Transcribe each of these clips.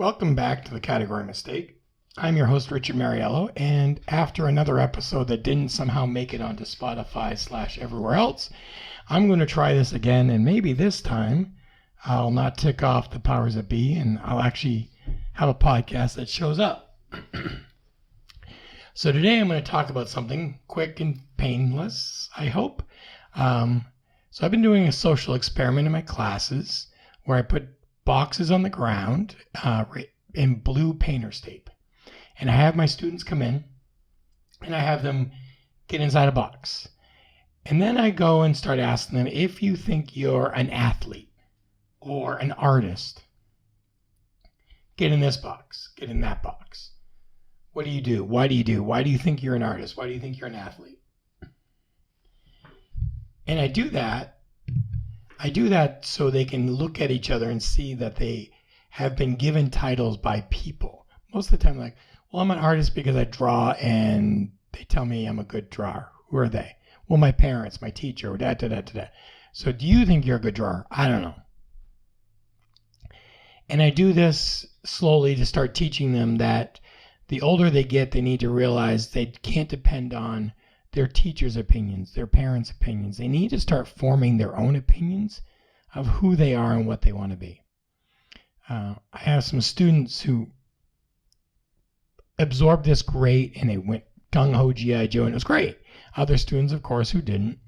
Welcome back to the Category Mistake. I'm your host, Richard Mariello, and after another episode that didn't somehow make it onto Spotify / everywhere else, I'm going to try this again, and maybe this time I'll not tick off the powers that be, and I'll actually have a podcast that shows up. So today I'm going to talk about something quick and painless, I hope. So I've been doing a social experiment in my classes where I put boxes on the ground in blue painter's tape. And I have my students come in and I have them get inside a box. And then I go and start asking them, if you think you're an athlete or an artist, get in this box, get in that box. What do you do? Why do you do? Why do you think you're an artist? Why do you think you're an athlete? And I do that so they can look at each other and see that they have been given titles by people. Most of the time, like, well, I'm an artist because I draw and they tell me I'm a good drawer. Who are they? Well, my parents, my teacher, da. So do you think you're a good drawer? I don't know. And I do this slowly to start teaching them that the older they get, they need to realize they can't depend on their teachers' opinions, their parents' opinions. They need to start forming their own opinions of who they are and what they want to be. I have some students who absorbed this great and they went gung-ho G.I. Joe and it was great. Other students, of course, who didn't.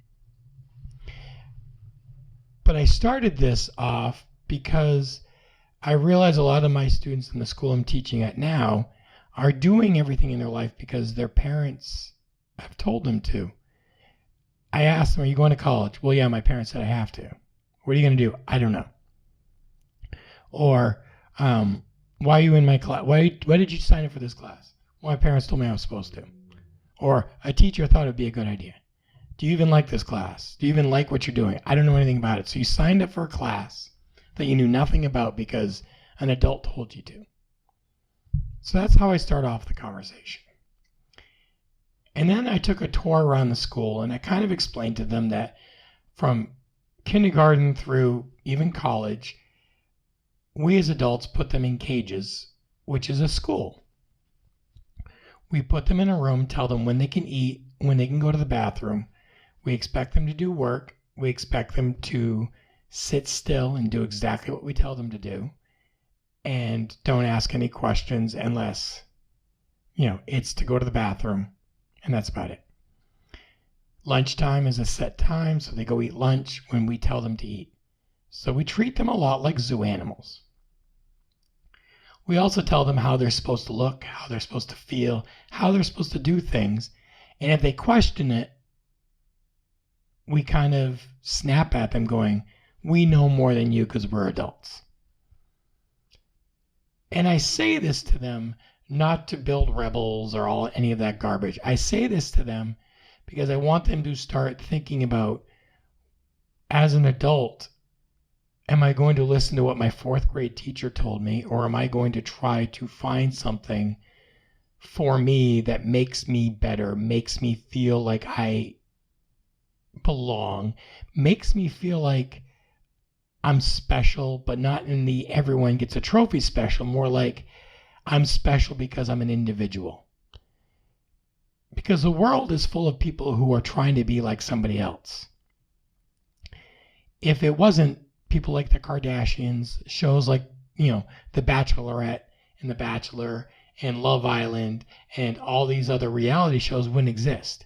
But I started this off because I realize a lot of my students in the school I'm teaching at now are doing everything in their life because their parents have told them to. I asked them, are you going to college? Well, yeah, my parents said I have to. What are you going to do? I don't know. Or, why are you in my class? Why did you sign up for this class? Well, my parents told me I was supposed to. Or a teacher thought it'd be a good idea. Do you even like this class? Do you even like what you're doing? I don't know anything about it. So you signed up for a class that you knew nothing about because an adult told you to. So that's how I start off the conversation. And then I took a tour around the school and I kind of explained to them that from kindergarten through even college, we as adults put them in cages, which is a school. We put them in a room, tell them when they can eat, when they can go to the bathroom. We expect them to do work. We expect them to sit still and do exactly what we tell them to do. And don't ask any questions unless, it's to go to the bathroom. And that's about it. Lunchtime is a set time, so they go eat lunch when we tell them to eat. So we treat them a lot like zoo animals. We also tell them how they're supposed to look, how they're supposed to feel, how they're supposed to do things. And if they question it, we kind of snap at them going, we know more than you because we're adults. And I say this to them not to build rebels or any of that garbage. I say this to them because I want them to start thinking about, as an adult, am I going to listen to what my fourth grade teacher told me, or am I going to try to find something for me that makes me better, makes me feel like I belong, makes me feel like I'm special, but not in the everyone gets a trophy special, more like I'm special because I'm an individual. Because the world is full of people who are trying to be like somebody else. If it wasn't, people like the Kardashians, shows like, The Bachelorette and The Bachelor and Love Island and all these other reality shows wouldn't exist.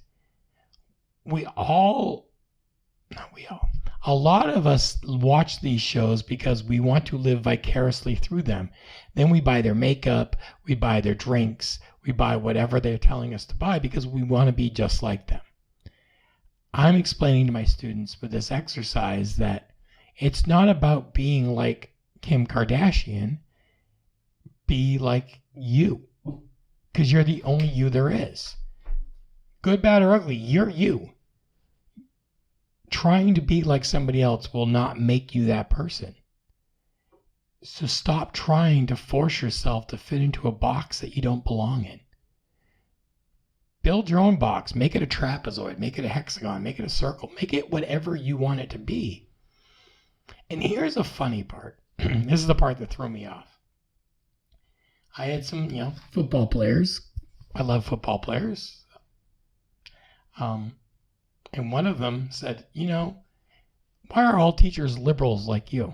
A lot of us watch these shows because we want to live vicariously through them. Then we buy their makeup, we buy their drinks, we buy whatever they're telling us to buy because we want to be just like them. I'm explaining to my students with this exercise that it's not about being like Kim Kardashian. Be like you, because you're the only you there is. Good, bad, or ugly, you're you. Trying to be like somebody else will not make you that person. So stop trying to force yourself to fit into a box that you don't belong in. Build your own box. Make it a trapezoid. Make it a hexagon. Make it a circle. Make it whatever you want it to be. And here's a funny part. This is the part that threw me off. I had some, football players. I love football players. And one of them said, why are all teachers liberals like you?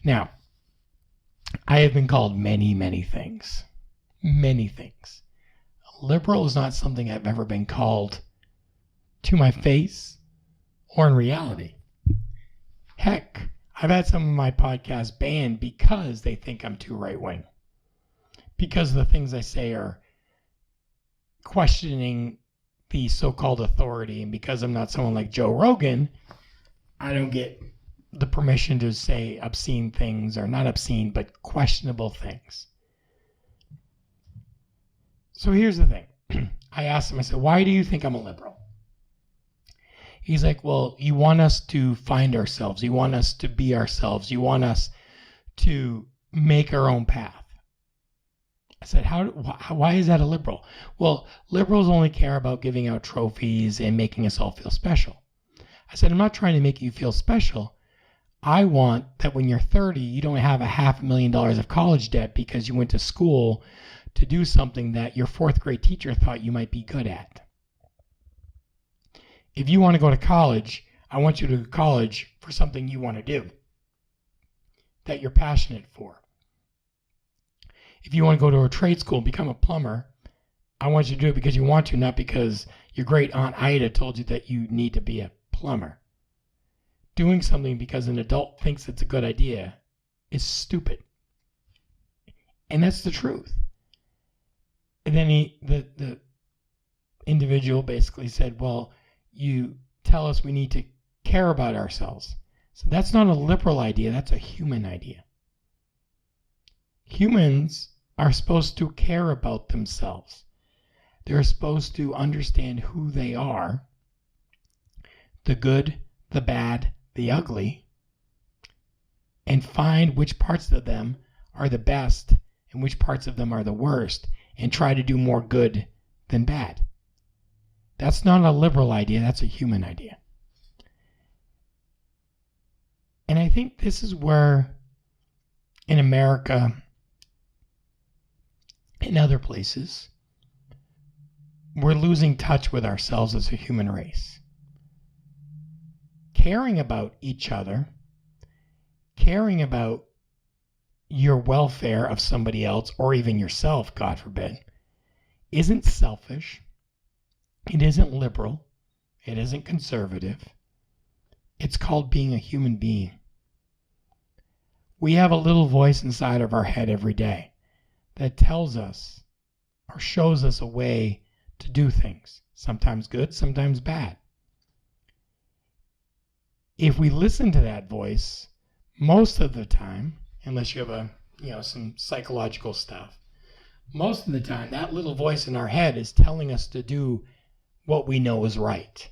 Now, I have been called many, many things. Many things. Liberal is not something I've ever been called to my face or in reality. Heck, I've had some of my podcasts banned because they think I'm too right-wing. Because the things I say are questioning the so-called authority, and because I'm not someone like Joe Rogan, I don't get the permission to say obscene things, or not obscene, but questionable things. So here's the thing. I asked him, I said, why do you think I'm a liberal? He's like, well, you want us to find ourselves. You want us to be ourselves. You want us to make our own path. I said, why is that a liberal? Well, liberals only care about giving out trophies and making us all feel special. I said, I'm not trying to make you feel special. I want that when you're 30, you don't have $500,000 of college debt because you went to school to do something that your fourth grade teacher thought you might be good at. If you want to go to college, I want you to go to college for something you want to do, that you're passionate for. If you want to go to a trade school and become a plumber, I want you to do it because you want to, not because your great aunt Ida told you that you need to be a plumber. Doing something because an adult thinks it's a good idea is stupid. And that's the truth. And then the individual basically said, well, you tell us we need to care about ourselves. So that's not a liberal idea, that's a human idea. Humans are supposed to care about themselves. They're supposed to understand who they are, the good, the bad, the ugly, and find which parts of them are the best and which parts of them are the worst, and try to do more good than bad. That's not a liberal idea, that's a human idea. And I think this is where, in America, in other places, we're losing touch with ourselves as a human race. Caring about each other, caring about your welfare of somebody else, or even yourself, God forbid, isn't selfish. It isn't liberal. It isn't conservative. It's called being a human being. We have a little voice inside of our head every day that tells us or shows us a way to do things, sometimes good, sometimes bad. If we listen to that voice, most of the time, unless you have some psychological stuff, most of the time that little voice in our head is telling us to do what we know is right.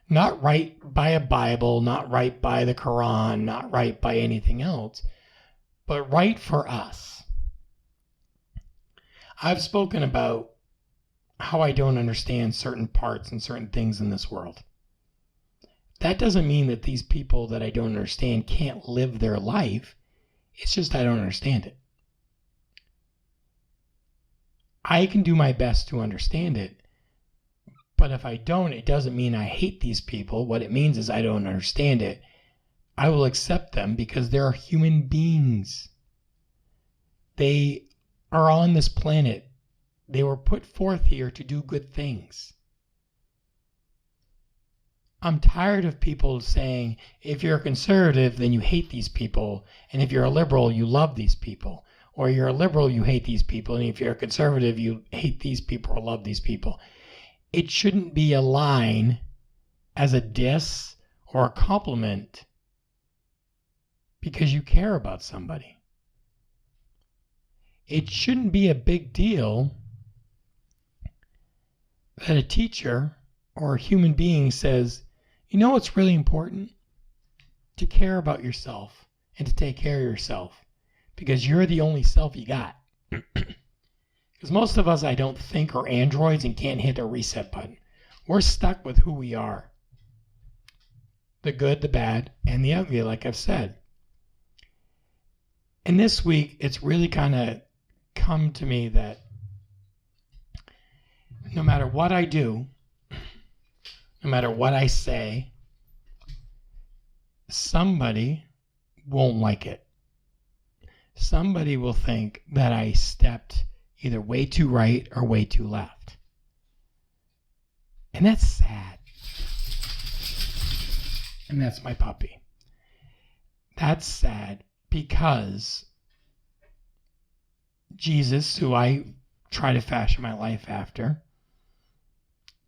Not right by a Bible, not right by the Quran, not right by anything else, but right for us. I've spoken about how I don't understand certain parts and certain things in this world. That doesn't mean that these people that I don't understand can't live their life. It's just I don't understand it. I can do my best to understand it, but if I don't, it doesn't mean I hate these people. What it means is I don't understand it. I will accept them because they're human beings. They are on this planet. They were put forth here to do good things. I'm tired of people saying, if you're a conservative, then you hate these people. And if you're a liberal, you love these people. Or you're a liberal, you hate these people. And if you're a conservative, you hate these people or love these people. It shouldn't be a line as a diss or a compliment because you care about somebody. It shouldn't be a big deal that a teacher or a human being says, you know what's really important? To care about yourself and to take care of yourself because you're the only self you got. Because most of us, I don't think, are androids and can't hit a reset button. We're stuck with who we are. The good, the bad, and the ugly, like I've said. And this week, it's really kind of come to me that no matter what I do, no matter what I say, somebody won't like it. Somebody will think that I stepped either way too right or way too left. And that's sad. And that's my puppy. That's sad because Jesus, who I try to fashion my life after,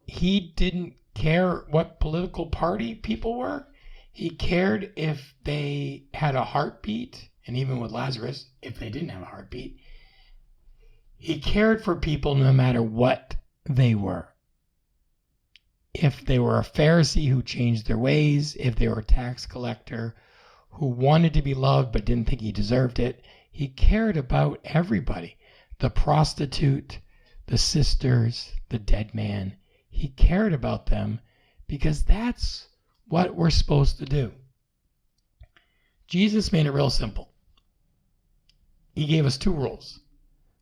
he didn't care what political party people were. He cared if they had a heartbeat, and even with Lazarus, if they didn't have a heartbeat. He cared for people no matter what they were. If they were a Pharisee who changed their ways, if they were a tax collector who wanted to be loved but didn't think he deserved it, he cared about everybody. The prostitute, the sisters, the dead man. He cared about them because that's what we're supposed to do. Jesus made it real simple. He gave us 2 rules.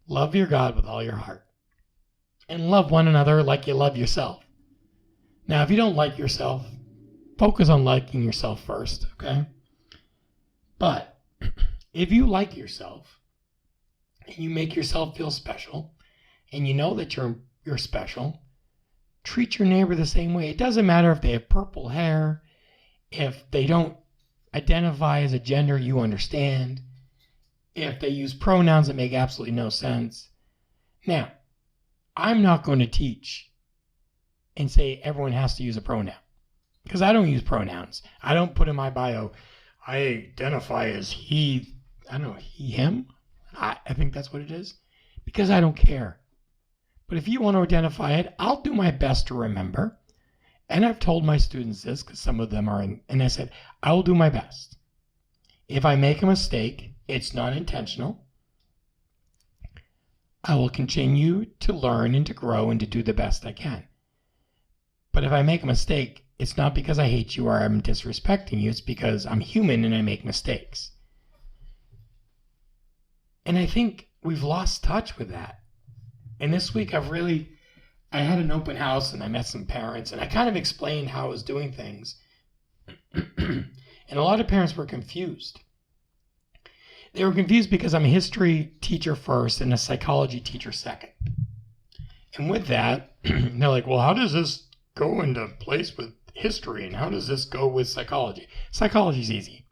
Love your God with all your heart. And love one another like you love yourself. Now, if you don't like yourself, focus on liking yourself first, okay? But if you like yourself and you make yourself feel special and you know that you're special, treat your neighbor the same way. It doesn't matter if they have purple hair, if they don't identify as a gender you understand, if they use pronouns that make absolutely no sense. Now, I'm not going to teach and say everyone has to use a pronoun because I don't use pronouns. I don't put in my bio, I identify as he, I don't know, he, him. I think that's what it is because I don't care. But if you want to identify it, I'll do my best to remember. And I've told my students this because some of them are in, and I said, I will do my best. If I make a mistake, it's not intentional. I will continue to learn and to grow and to do the best I can. But if I make a mistake, it's not because I hate you or I'm disrespecting you. It's because I'm human and I make mistakes. And I think we've lost touch with that. And this week I had an open house and I met some parents and I kind of explained how I was doing things. And a lot of parents were confused. They were confused because I'm a history teacher first and a psychology teacher second. And with that, they're like, well, how does this go into place with history and how does this go with psychology? Psychology's easy.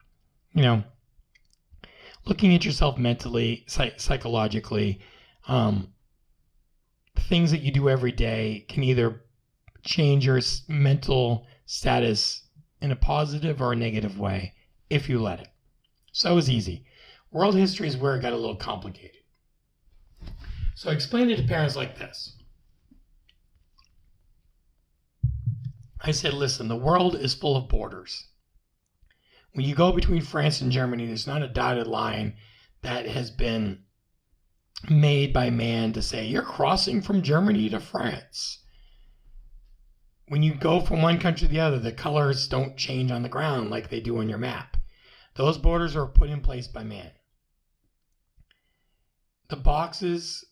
Looking at yourself mentally, psychologically, things that you do every day can either change your mental status in a positive or a negative way if you let it. So it's easy. World history is where it got a little complicated. So I explained it to parents like this. I said, listen, the world is full of borders. When you go between France and Germany, there's not a dotted line that has been made by man to say, you're crossing from Germany to France. When you go from one country to the other, the colors don't change on the ground like they do on your map. Those borders are put in place by man. The boxes,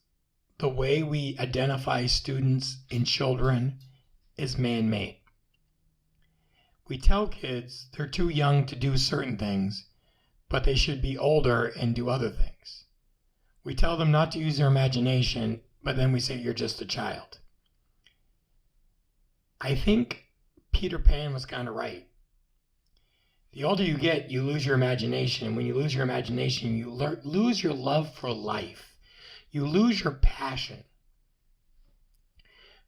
the way we identify students and children is man-made. We tell kids they're too young to do certain things, but they should be older and do other things. We tell them not to use their imagination, but then we say you're just a child. I think Peter Pan was kind of right. The older you get, you lose your imagination. And when you lose your imagination, you lose your love for life. You lose your passion.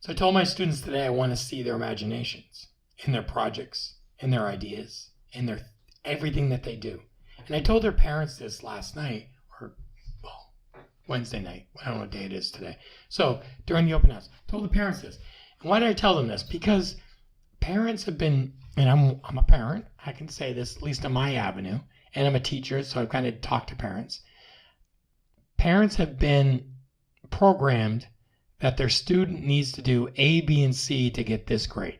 So I told my students today I want to see their imaginations in their projects, in their ideas, in their everything that they do. And I told their parents this last night, or Wednesday night. I don't know what day it is today. So during the open house, I told the parents this. And why did I tell them this? Because parents have been, and I'm a parent, I can say this, at least on my avenue, and I'm a teacher, so I've kind of talked to parents. Parents have been programmed that their student needs to do A, B, and C to get this grade.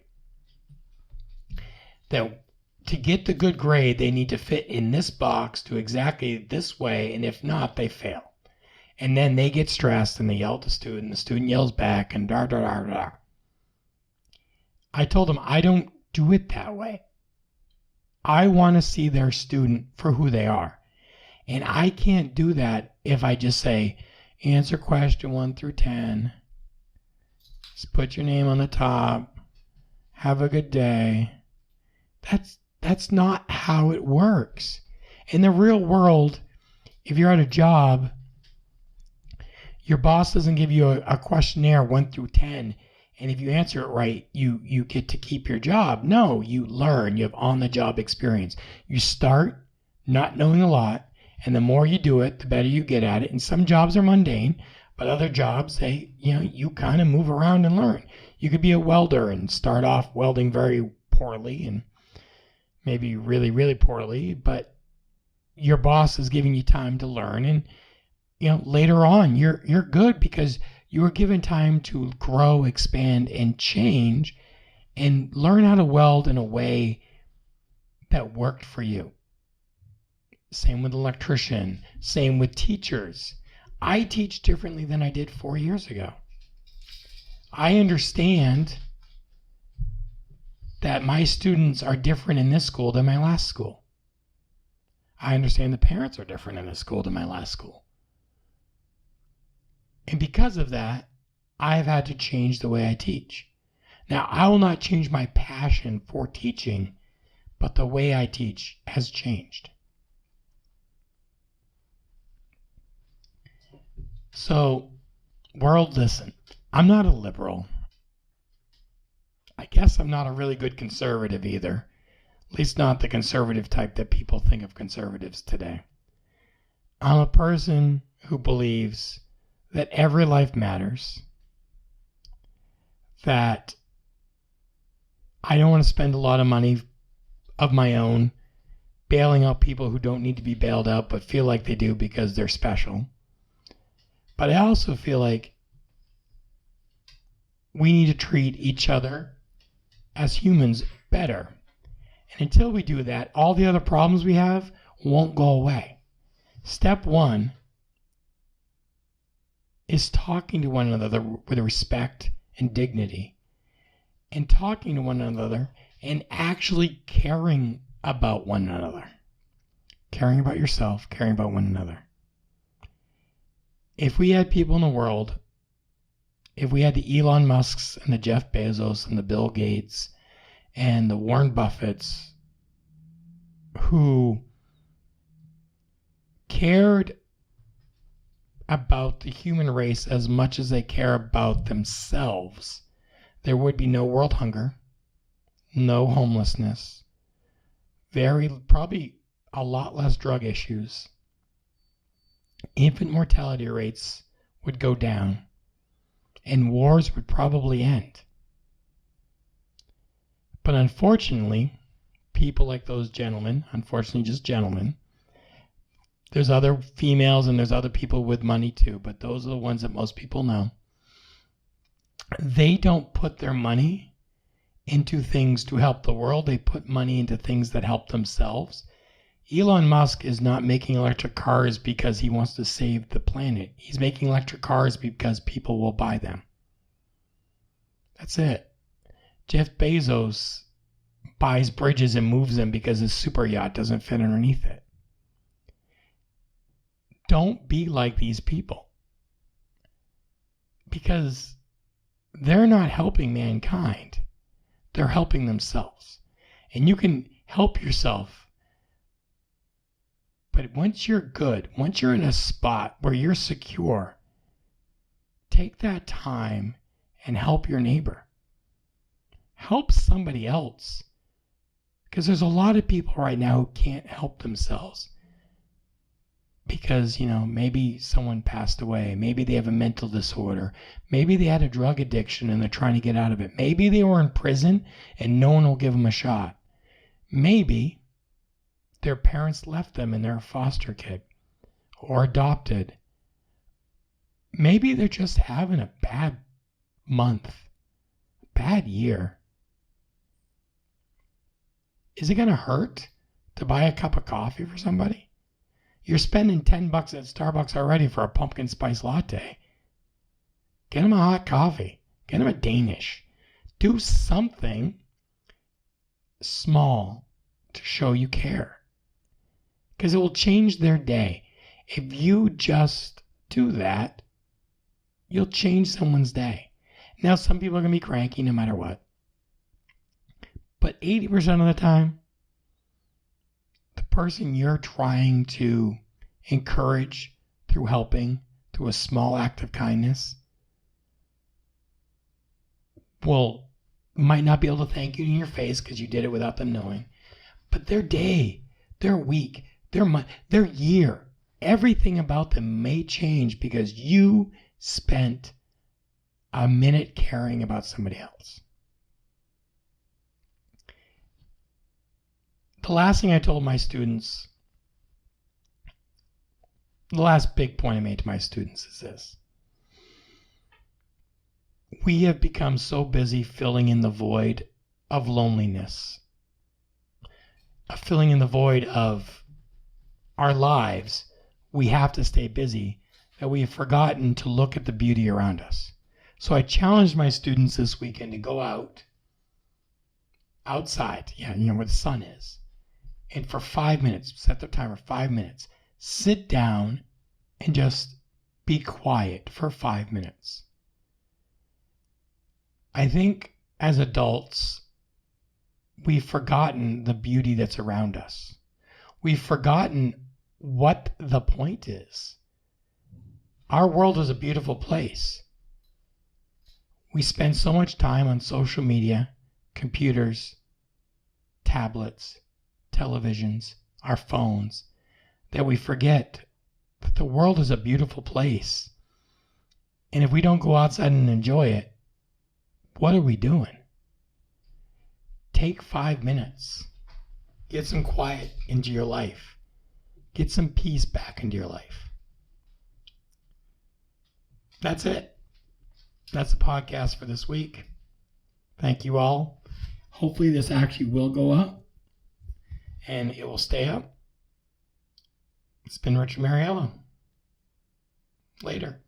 That to get the good grade, they need to fit in this box to exactly this way, and if not, they fail. And then they get stressed and they yell at the student yells back, and da da da da. I told them I don't do it that way. I want to see their student for who they are. And I can't do that if I just say, answer question 1 through 10. Just put your name on the top. Have a good day. That's not how it works. In the real world, if you're at a job, your boss doesn't give you a questionnaire 1 through 10, and if you answer it right, you get to keep your job. No, you learn. You have on-the-job experience. You start not knowing a lot, and the more you do it, the better you get at it. And some jobs are mundane, but other jobs, you kind of move around and learn. You could be a welder and start off welding very poorly and maybe really, really poorly, but your boss is giving you time to learn, and later on you're good because you were given time to grow, expand, and change and learn how to weld in a way that worked for you. Same with electrician, same with teachers. I teach differently than I did 4 years ago. I understand that my students are different in this school than my last school. I understand the parents are different in this school than my last school. And because of that, I've had to change the way I teach. Now, I will not change my passion for teaching, but the way I teach has changed. So, world, listen, I'm not a liberal. I guess I'm not a really good conservative either. At least not the conservative type that people think of conservatives today. I'm a person who believes that every life matters, that I don't want to spend a lot of money of my own bailing out people who don't need to be bailed out but feel like they do because they're special. But I also feel like we need to treat each other as humans better. And until we do that, all the other problems we have won't go away. Step 1 is talking to one another with respect and dignity, and talking to one another and actually caring about one another. Caring about yourself, caring about one another. If we had people in the world, if we had the Elon Musks and the Jeff Bezos and the Bill Gates and the Warren Buffetts who cared about the human race as much as they care about themselves, there would be no world hunger, no homelessness, probably a lot less drug issues. Infant mortality rates would go down, and wars would probably end. But unfortunately, people like those gentlemen, unfortunately just gentlemen, there's other females and there's other people with money too, but those are the ones that most people know. They don't put their money into things to help the world. They put money into things that help themselves. Elon Musk is not making electric cars because he wants to save the planet. He's making electric cars because people will buy them. That's it. Jeff Bezos buys bridges and moves them because his super yacht doesn't fit underneath it. Don't be like these people, because they're not helping mankind. They're helping themselves. And you can help yourself. But once you're good, once you're in a spot where you're secure, take that time and help your neighbor. Help somebody else. Because there's a lot of people right now who can't help themselves. Because, maybe someone passed away. Maybe they have a mental disorder. Maybe they had a drug addiction and they're trying to get out of it. Maybe they were in prison and no one will give them a shot. Maybe their parents left them and they're a foster kid or adopted. Maybe they're just having a bad month, bad year. Is it going to hurt to buy a cup of coffee for somebody? You're spending $10 at Starbucks already for a pumpkin spice latte. Get them a hot coffee. Get them a Danish. Do something small to show you care. Because it will change their day. If you just do that, you'll change someone's day. Now, some people are going to be cranky no matter what. But 80% of the time, the person you're trying to encourage through helping, through a small act of kindness, might not be able to thank you in your face because you did it without them knowing. But their day, their week, their month, their year, everything about them may change because you spent a minute caring about somebody else. The last thing I told my students, the last big point I made to my students is this. We have become so busy filling in the void of loneliness, filling in the void of our lives. We have to stay busy, that we have forgotten to look at the beauty around us. So I challenged my students this weekend to go outside, where the sun is, and for 5 minutes, set the timer 5 minutes, sit down and just be quiet for 5 minutes. I think as adults, we've forgotten the beauty that's around us. We've forgotten what the point is. Our world is a beautiful place. We spend so much time on social media, computers, tablets, televisions, our phones, that we forget that the world is a beautiful place. And if we don't go outside and enjoy it, what are we doing? Take 5 minutes. Get some quiet into your life. Get some peace back into your life. That's it. That's the podcast for this week. Thank you all. Hopefully this actually will go up and it will stay up. It's been Richard Mariello. Later.